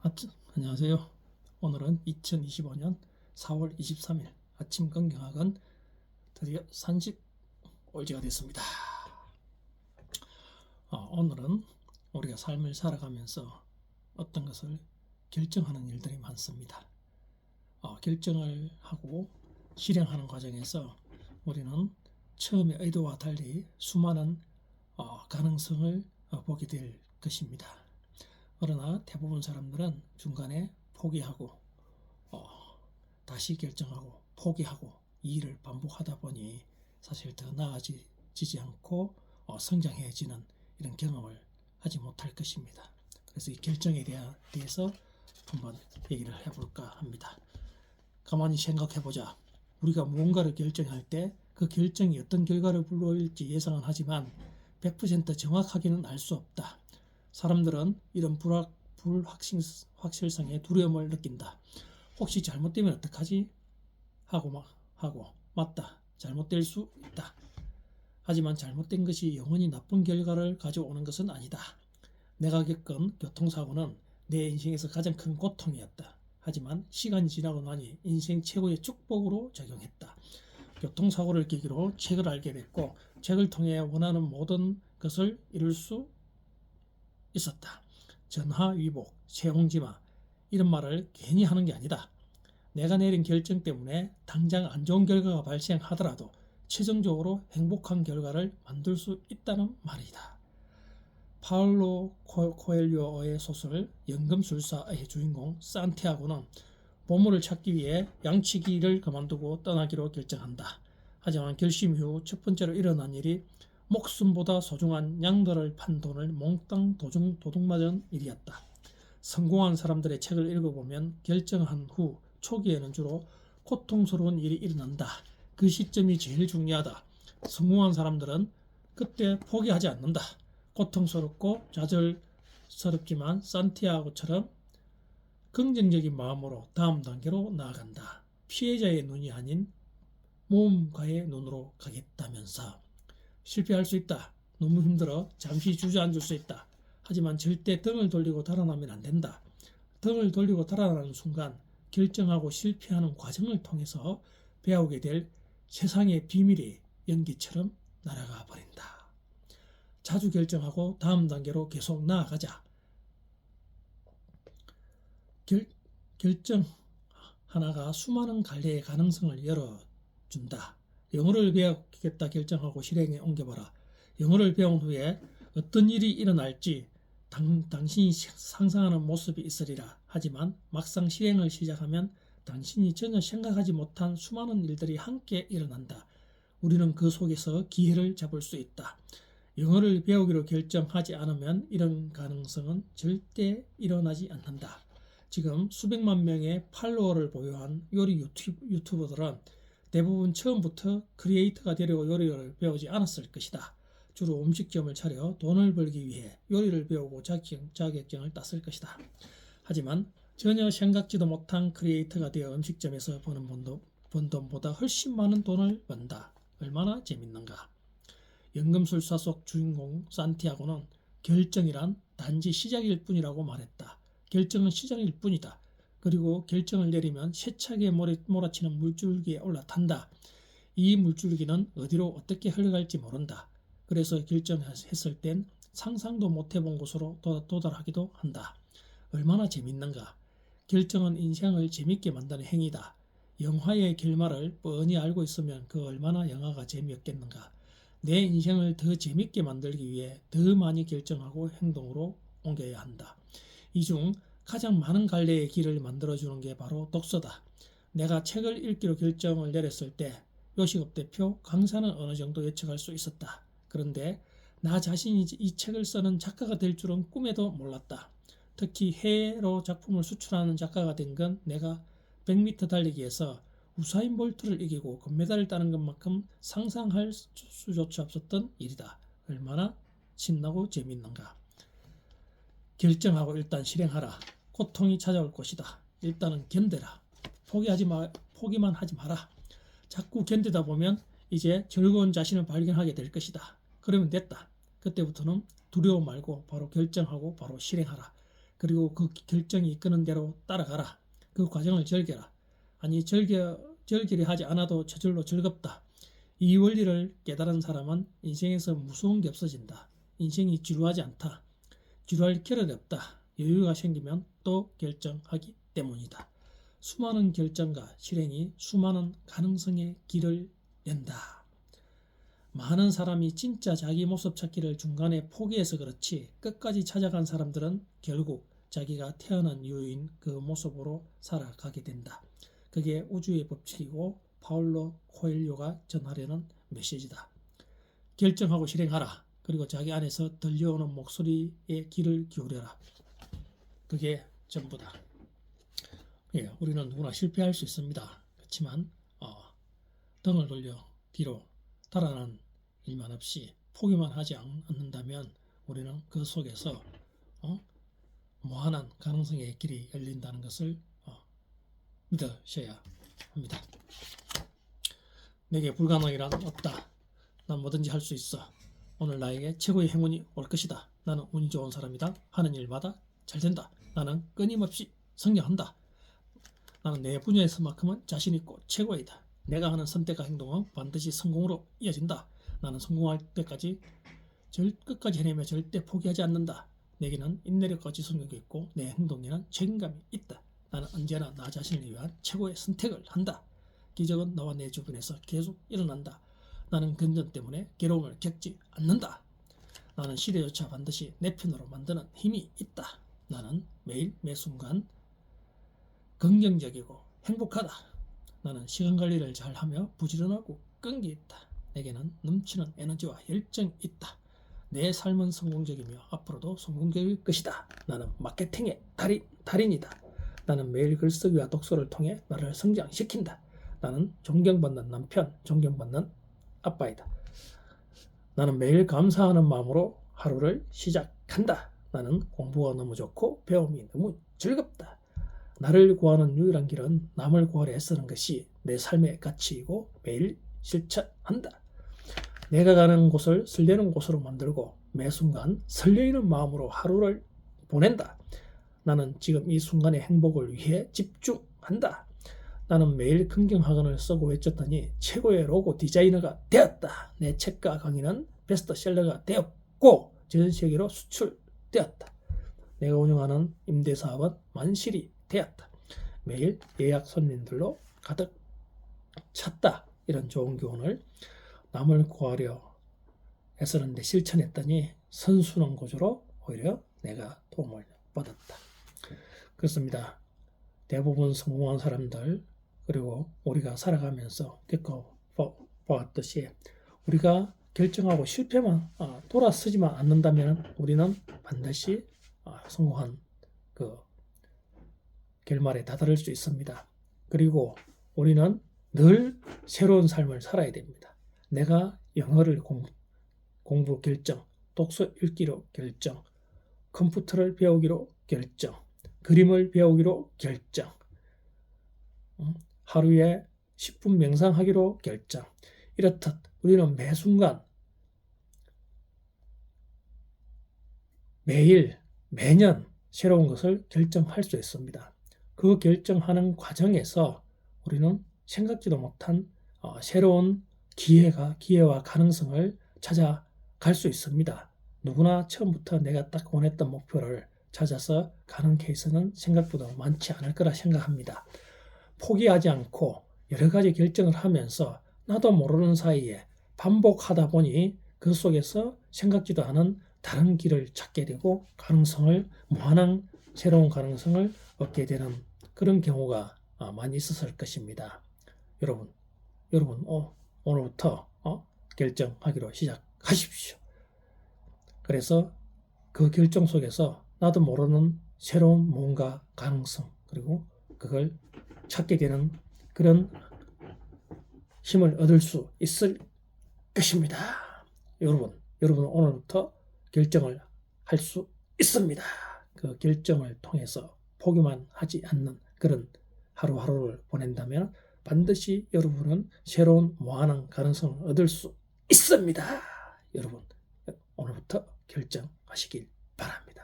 안녕하세요. 오늘은 2025년 4월 23일 아침 건강학은 드디어 35일째가 됐습니다. 오늘은 우리가 삶을 살아가면서 어떤 것을 결정하는 일들이 많습니다. 결정을 하고 실행하는 과정에서 우리는 처음의 의도와 달리 수많은 가능성을 보게 될 것입니다. 그러나 대부분 사람들은 중간에 포기하고 다시 결정하고 포기하고 이 일을 반복하다 보니 사실 더 나아지지 않고 성장해지는 이런 경험을 하지 못할 것입니다. 그래서 이 결정에 대해서 한번 얘기를 해볼까 합니다. 가만히 생각해보자. 우리가 무언가를 결정할 때 그 결정이 어떤 결과를 불러올지 예상은 하지만 100% 정확하게는 알 수 없다. 사람들은 이런 불확실성에 두려움을 느낀다. 혹시 잘못되면 어떡하지? 하고 맞다. 잘못될 수 있다. 하지만 잘못된 것이 영원히 나쁜 결과를 가져오는 것은 아니다. 내가 겪은 교통사고는 내 인생에서 가장 큰 고통이었다. 하지만 시간이 지나고 나니 인생 최고의 축복으로 작용했다. 교통사고를 계기로 책을 알게 됐고 책을 통해 원하는 모든 것을 이룰 수 있었다. 전하위복, 세홍지마 이런 말을 괜히 하는 게 아니다. 내가 내린 결정 때문에 당장 안 좋은 결과가 발생하더라도 최종적으로 행복한 결과를 만들 수 있다는 말이다. 파울로 코엘료의 소설 연금술사의 주인공 산티아고는 보물을 찾기 위해 양치기를 그만두고 떠나기로 결정한다. 하지만 결심 후 첫 번째로 일어난 일이 목숨보다 소중한 양들을 판 돈을 몽땅 도둑맞은 일이었다. 성공한 사람들의 책을 읽어보면 결정한 후 초기에는 주로 고통스러운 일이 일어난다. 그 시점이 제일 중요하다. 성공한 사람들은 그때 포기하지 않는다. 고통스럽고 좌절스럽지만 산티아고처럼 긍정적인 마음으로 다음 단계로 나아간다. 피해자의 눈이 아닌 모험가의 눈으로 가겠다면서. 실패할 수 있다. 너무 힘들어. 잠시 주저앉을 수 있다. 하지만 절대 등을 돌리고 달아나면 안 된다. 등을 돌리고 달아나는 순간 결정하고 실패하는 과정을 통해서 배우게 될 세상의 비밀이 연기처럼 날아가 버린다. 자주 결정하고 다음 단계로 계속 나아가자. 결정 하나가 수많은 갈래의 가능성을 열어준다. 영어를 배우겠다 결정하고 실행에 옮겨봐라. 영어를 배운 후에 어떤 일이 일어날지 당신이 상상하는 모습이 있으리라. 하지만 막상 실행을 시작하면 당신이 전혀 생각하지 못한 수많은 일들이 함께 일어난다. 우리는 그 속에서 기회를 잡을 수 있다. 영어를 배우기로 결정하지 않으면 이런 가능성은 절대 일어나지 않는다. 지금 수백만 명의 팔로워를 보유한 요리 유튜버들은 대부분 처음부터 크리에이터가 되려고 요리를 배우지 않았을 것이다. 주로 음식점을 차려 돈을 벌기 위해 요리를 배우고 자격증을 땄을 것이다. 하지만 전혀 생각지도 못한 크리에이터가 되어 음식점에서 번 돈보다 훨씬 많은 돈을 번다. 얼마나 재밌는가. 연금술사 속 주인공 산티아고는 결정이란 단지 시작일 뿐이라고 말했다. 결정은 시작일 뿐이다. 그리고 결정을 내리면 세차게 몰아치는 물줄기에 올라탄다. 이 물줄기는 어디로 어떻게 흘러갈지 모른다. 그래서 결정했을 땐 상상도 못해본 곳으로 도달하기도 한다. 얼마나 재밌는가. 결정은 인생을 재밌게 만드는 행위다. 영화의 결말을 뻔히 알고 있으면 그 얼마나 영화가 재미없겠는가. 내 인생을 더 재밌게 만들기 위해 더 많이 결정하고 행동으로 옮겨야 한다. 이 중 가장 많은 갈래의 길을 만들어주는 게 바로 독서다. 내가 책을 읽기로 결정을 내렸을 때 요식업 대표 강사는 어느 정도 예측할 수 있었다. 그런데 나 자신이 이 책을 쓰는 작가가 될 줄은 꿈에도 몰랐다. 특히 해외로 작품을 수출하는 작가가 된 건 내가 100m 달리기에서 우사인 볼트를 이기고 금메달을 따는 것만큼 상상할 수조차 없었던 일이다. 얼마나 신나고 재밌는가. 결정하고 일단 실행하라. 고통이 찾아올 것이다. 일단은 견뎌라. 포기만 하지 마라. 자꾸 견디다 보면 이제 즐거운 자신을 발견하게 될 것이다. 그러면 됐다. 그때부터는 두려워 말고 바로 결정하고 바로 실행하라. 그리고 그 결정이 이끄는 대로 따라가라. 그 과정을 즐겨라. 아니 즐기려 하지 않아도 저절로 즐겁다. 이 원리를 깨달은 사람은 인생에서 무서운 게 없어진다. 인생이 지루하지 않다. 지루할 겨를이 없다. 여유가 생기면 또 결정하기 때문이다. 수많은 결정과 실행이 수많은 가능성의 길을 연다. 많은 사람이 진짜 자기 모습 찾기를 중간에 포기해서 그렇지 끝까지 찾아간 사람들은 결국 자기가 태어난 이유인 그 모습으로 살아가게 된다. 그게 우주의 법칙이고 파울로 코엘료가 전하려는 메시지다. 결정하고 실행하라. 그리고 자기 안에서 들려오는 목소리에 귀를 기울여라. 그게 전부다. 예, 우리는 누구나 실패할 수 있습니다. 그렇지만 등을 돌려 뒤로 달아나는 일만 없이 포기만 하지 않는다면 우리는 그 속에서 무한한 가능성의 길이 열린다는 것을 믿으셔야 합니다. 내게 불가능한 일은 없다. 난 뭐든지 할 수 있어. 오늘 나에게 최고의 행운이 올 것이다. 나는 운이 좋은 사람이다. 하는 일마다 잘 된다. 나는 끊임없이 성장한다. 나는 내 분야에서만큼은 자신 있고 최고이다. 내가 하는 선택과 행동은 반드시 성공으로 이어진다. 나는 성공할 때까지 끝까지 해내며 절대 포기하지 않는다. 내게는 인내력과 지속력이 있고 내 행동에는 책임감이 있다. 나는 언제나 나 자신을 위한 최고의 선택을 한다. 기적은 나와 내 주변에서 계속 일어난다. 나는 근전 때문에 괴로움을 겪지 않는다. 나는 시대조차 반드시 내 편으로 만드는 힘이 있다. 나는 매일 매 순간 긍정적이고 행복하다. 나는 시간 관리를 잘하며 부지런하고 끈기 있다. 내게는 넘치는 에너지와 열정이 있다. 내 삶은 성공적이며 앞으로도 성공적일 것이다. 나는 마케팅의 달인이다. 나는 매일 글쓰기와 독서를 통해 나를 성장시킨다. 나는 존경받는 남편, 존경받는 아빠이다. 나는 매일 감사하는 마음으로 하루를 시작한다. 나는 공부가 너무 좋고 배움이 너무 즐겁다. 나를 구하는 유일한 길은 남을 구하려 애쓰는 것이 내 삶의 가치이고 매일 실천한다. 내가 가는 곳을 설레는 곳으로 만들고 매 순간 설레이는 마음으로 하루를 보낸다. 나는 지금 이 순간의 행복을 위해 집중한다. 나는 매일 긍정학원을 쓰고 외쳤더니 최고의 로고 디자이너가 되었다. 내 책과 강의는 베스트셀러가 되었고 전 세계로 수출되었다. 내가 운영하는 임대사업은 만실이 되었다. 매일 예약 손님들로 가득 찼다. 이런 좋은 교훈을 남을 구하려 애쓰는데 실천했더니 선순환 구조로 오히려 내가 도움을 받았다. 그렇습니다. 대부분 성공한 사람들 그리고 우리가 살아가면서 겪어보았듯이 우리가 결정하고 실패만 돌아서지만 않는다면 우리는 반드시 성공한 그 결말에 다다를 수 있습니다. 그리고 우리는 늘 새로운 삶을 살아야 됩니다. 내가 영어를 공부 결정, 독서 읽기로 결정, 컴퓨터를 배우기로 결정, 그림을 배우기로 결정, 하루에 10분 명상하기로 결정. 이렇듯 우리는 매 순간 매일 매년 새로운 것을 결정할 수 있습니다. 그 결정하는 과정에서 우리는 생각지도 못한 새로운 기회와 가능성을 찾아갈 수 있습니다. 누구나 처음부터 내가 딱 원했던 목표를 찾아서 가는 케이스는 생각보다 많지 않을 거라 생각합니다. 포기하지 않고 여러 가지 결정을 하면서 나도 모르는 사이에 반복하다 보니 그 속에서 생각지도 않은 다른 길을 찾게 되고 무한한 새로운 가능성을 얻게 되는 그런 경우가 많이 있었을 것입니다. 여러분 오늘부터 결정하기로 시작하십시오. 그래서 그 결정 속에서 나도 모르는 새로운 뭔가 가능성 그리고 그걸 찾게 되는 그런 힘을 얻을 수 있을 것입니다. 여러분 오늘부터 결정을 할 수 있습니다. 그 결정을 통해서 포기만 하지 않는 그런 하루하루를 보낸다면 반드시 여러분은 새로운 무한한 가능성을 얻을 수 있습니다. 여러분 오늘부터 결정하시길 바랍니다.